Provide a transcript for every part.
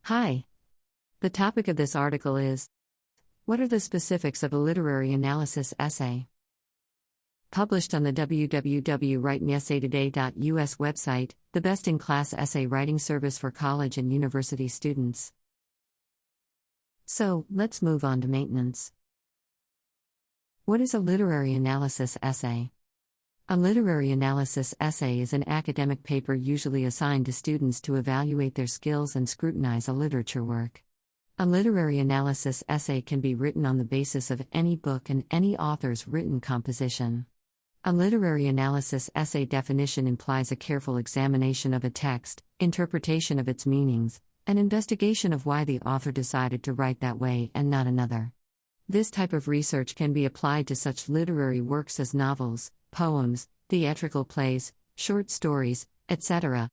Hi. The topic of this article is: what are the specifics of a literary analysis essay? Published on the www.writemeessaytoday.us website, the best-in-class essay writing service for college and university students. So, let's move on to maintenance. What is a literary analysis essay? A literary analysis essay is an academic paper usually assigned to students to evaluate their skills and scrutinize a literature work. A literary analysis essay can be written on the basis of any book and any author's written composition. A literary analysis essay definition implies a careful examination of a text, interpretation of its meanings, and investigation of why the author decided to write that way and not another. This type of research can be applied to such literary works as novels, poems, theatrical plays, short stories, etc.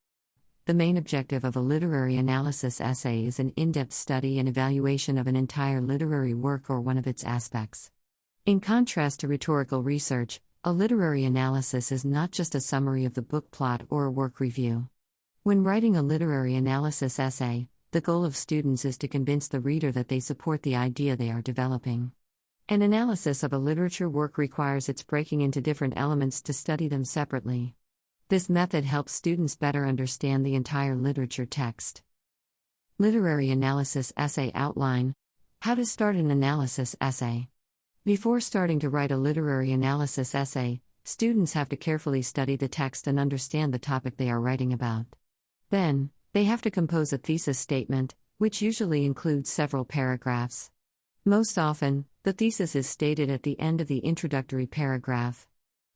The main objective of a literary analysis essay is an in-depth study and evaluation of an entire literary work or one of its aspects. In contrast to rhetorical research, a literary analysis is not just a summary of the book plot or a work review. When writing a literary analysis essay, the goal of students is to convince the reader that they support the idea they are developing. An analysis of a literature work requires its breaking into different elements to study them separately. This method helps students better understand the entire literature text. Literary analysis essay outline. How to start an analysis essay. Before starting to write a literary analysis essay, students have to carefully study the text and understand the topic they are writing about. Then, they have to compose a thesis statement, which usually includes several paragraphs. Most often, the thesis is stated at the end of the introductory paragraph.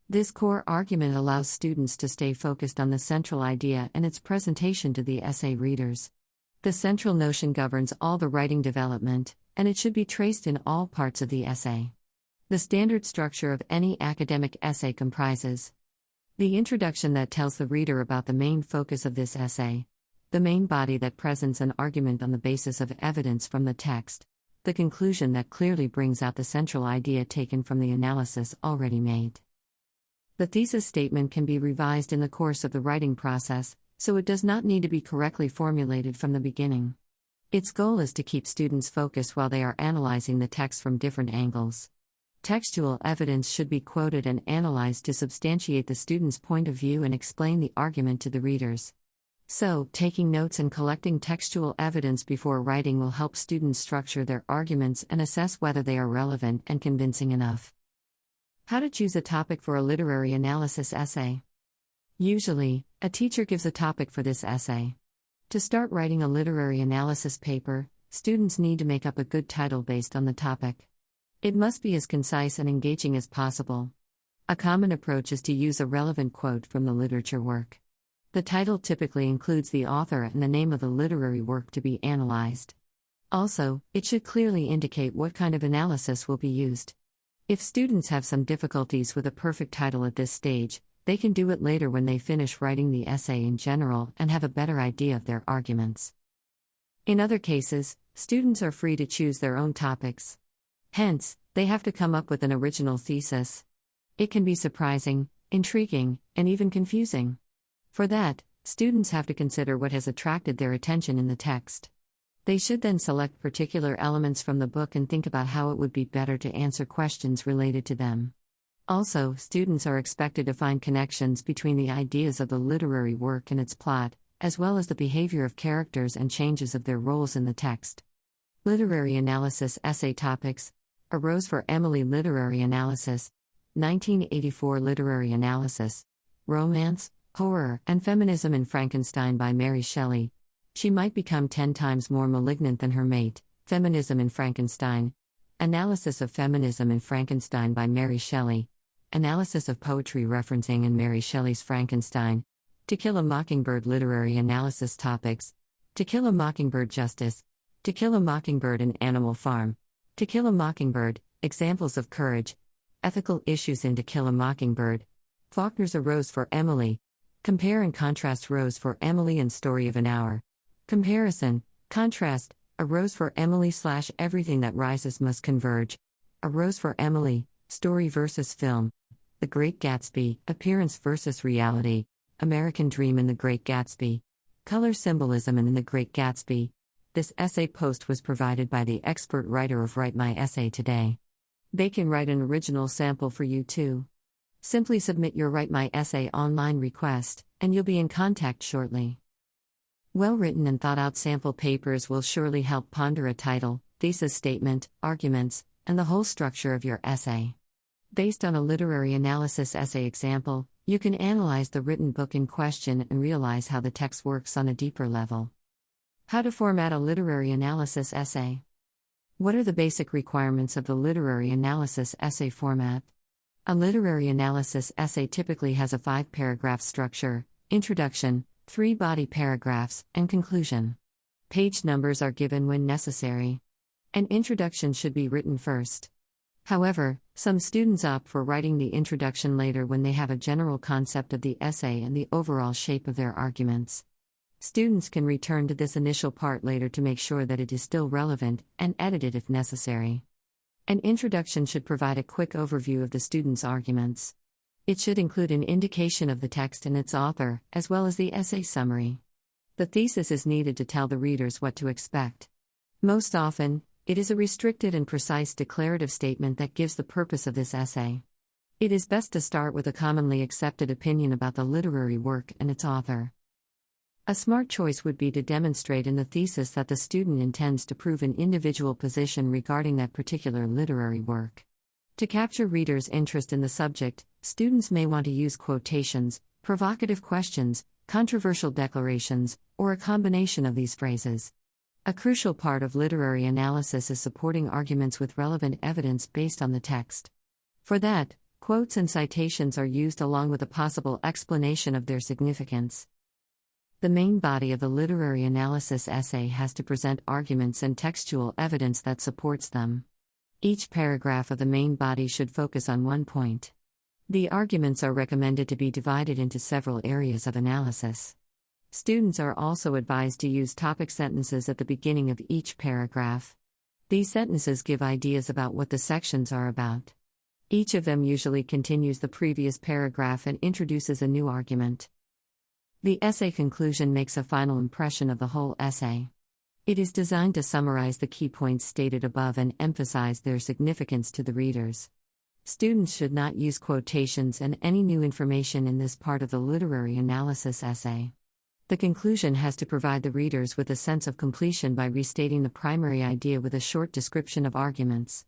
This core argument allows students to stay focused on the central idea and its presentation to the essay readers. The central notion governs all the writing development, and it should be traced in all parts of the essay. The standard structure of any academic essay comprises the introduction that tells the reader about the main focus of this essay, the main body that presents an argument on the basis of evidence from the text, the conclusion that clearly brings out the central idea taken from the analysis already made. The thesis statement can be revised in the course of the writing process, so it does not need to be correctly formulated from the beginning. Its goal is to keep students focused while they are analyzing the text from different angles. Textual evidence should be quoted and analyzed to substantiate the student's point of view and explain the argument to the readers. So, taking notes and collecting textual evidence before writing will help students structure their arguments and assess whether they are relevant and convincing enough. How to choose a topic for a literary analysis essay. Usually, a teacher gives a topic for this essay. To start writing a literary analysis paper, students need to make up a good title based on the topic. It must be as concise and engaging as possible. A common approach is to use a relevant quote from the literature work. The title typically includes the author and the name of the literary work to be analyzed. Also, it should clearly indicate what kind of analysis will be used. If students have some difficulties with a perfect title at this stage, they can do it later when they finish writing the essay in general and have a better idea of their arguments. In other cases, students are free to choose their own topics. Hence, they have to come up with an original thesis. It can be surprising, intriguing, and even confusing. For that, students have to consider what has attracted their attention in the text. They should then select particular elements from the book and think about how it would be better to answer questions related to them. Also, students are expected to find connections between the ideas of the literary work and its plot, as well as the behavior of characters and changes of their roles in the text. Literary analysis essay topics. A Rose for Emily Literary Analysis, 1984 Literary Analysis, Romance, Horror, and Feminism in Frankenstein by Mary Shelley. She might become 10 times more malignant than her mate. Feminism in Frankenstein. Analysis of Feminism in Frankenstein by Mary Shelley. Analysis of poetry referencing in Mary Shelley's Frankenstein. To Kill a Mockingbird Literary Analysis Topics. To Kill a Mockingbird Justice. To Kill a Mockingbird in Animal Farm. To Kill a Mockingbird, Examples of Courage. Ethical Issues in To Kill a Mockingbird. Faulkner's A Rose for Emily. Compare and contrast Rose for Emily and Story of an Hour. Comparison, contrast, A Rose for Emily / Everything That Rises Must Converge. A Rose for Emily, Story versus Film. The Great Gatsby, Appearance versus Reality. American Dream in The Great Gatsby. Color Symbolism in The Great Gatsby. This essay post was provided by the expert writer of Write My Essay Today. They can write an original sample for you too. Simply submit your Write My Essay online request, and you'll be in contact shortly. Well-written and thought-out sample papers will surely help ponder a title, thesis statement, arguments, and the whole structure of your essay. Based on a literary analysis essay example, you can analyze the written book in question and realize how the text works on a deeper level. How to format a literary analysis essay. What are the basic requirements of the literary analysis essay format? A literary analysis essay typically has a 5-paragraph structure: introduction, 3 body paragraphs, and conclusion. Page numbers are given when necessary. An introduction should be written first. However, some students opt for writing the introduction later when they have a general concept of the essay and the overall shape of their arguments. Students can return to this initial part later to make sure that it is still relevant, and edit it if necessary. An introduction should provide a quick overview of the student's arguments. It should include an indication of the text and its author, as well as the essay summary. The thesis is needed to tell the readers what to expect. Most often, it is a restricted and precise declarative statement that gives the purpose of this essay. It is best to start with a commonly accepted opinion about the literary work and its author. A smart choice would be to demonstrate in the thesis that the student intends to prove an individual position regarding that particular literary work. To capture readers' interest in the subject, students may want to use quotations, provocative questions, controversial declarations, or a combination of these phrases. A crucial part of literary analysis is supporting arguments with relevant evidence based on the text. For that, quotes and citations are used along with a possible explanation of their significance. The main body of the literary analysis essay has to present arguments and textual evidence that supports them. Each paragraph of the main body should focus on one point. The arguments are recommended to be divided into several areas of analysis. Students are also advised to use topic sentences at the beginning of each paragraph. These sentences give ideas about what the sections are about. Each of them usually continues the previous paragraph and introduces a new argument. The essay conclusion makes a final impression of the whole essay. It is designed to summarize the key points stated above and emphasize their significance to the readers. Students should not use quotations and any new information in this part of the literary analysis essay. The conclusion has to provide the readers with a sense of completion by restating the primary idea with a short description of arguments.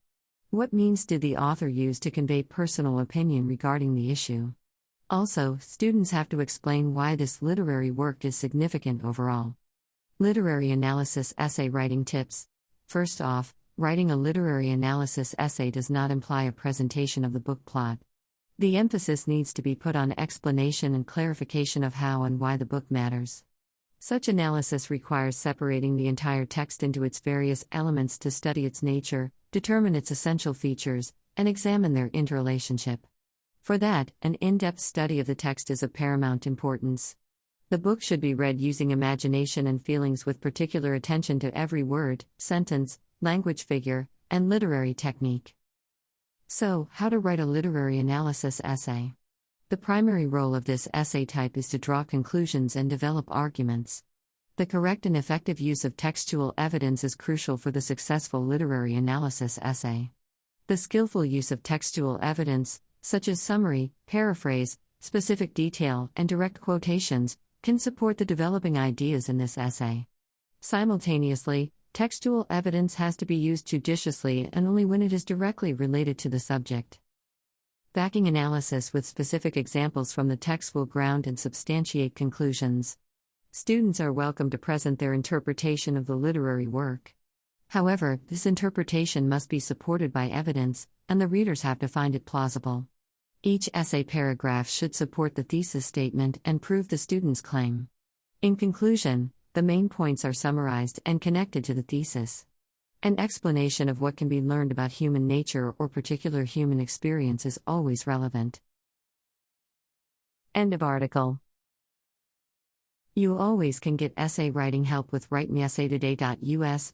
What means did the author use to convey personal opinion regarding the issue? Also, students have to explain why this literary work is significant overall. Literary analysis essay writing tips. First off, writing a literary analysis essay does not imply a presentation of the book plot. The emphasis needs to be put on explanation and clarification of how and why the book matters. Such analysis requires separating the entire text into its various elements to study its nature, determine its essential features, and examine their interrelationship. For that, an in-depth study of the text is of paramount importance. The book should be read using imagination and feelings with particular attention to every word, sentence, language figure, and literary technique. So, how to write a literary analysis essay? The primary role of this essay type is to draw conclusions and develop arguments. The correct and effective use of textual evidence is crucial for the successful literary analysis essay. The skillful use of textual evidence, such as summary, paraphrase, specific detail, and direct quotations, can support the developing ideas in this essay. Simultaneously, textual evidence has to be used judiciously and only when it is directly related to the subject. Backing analysis with specific examples from the text will ground and substantiate conclusions. Students are welcome to present their interpretation of the literary work. However, this interpretation must be supported by evidence, and the readers have to find it plausible. Each essay paragraph should support the thesis statement and prove the student's claim. In conclusion, the main points are summarized and connected to the thesis. An explanation of what can be learned about human nature or particular human experience is always relevant. End of article. You always can get essay writing help with writemyessaytoday.us.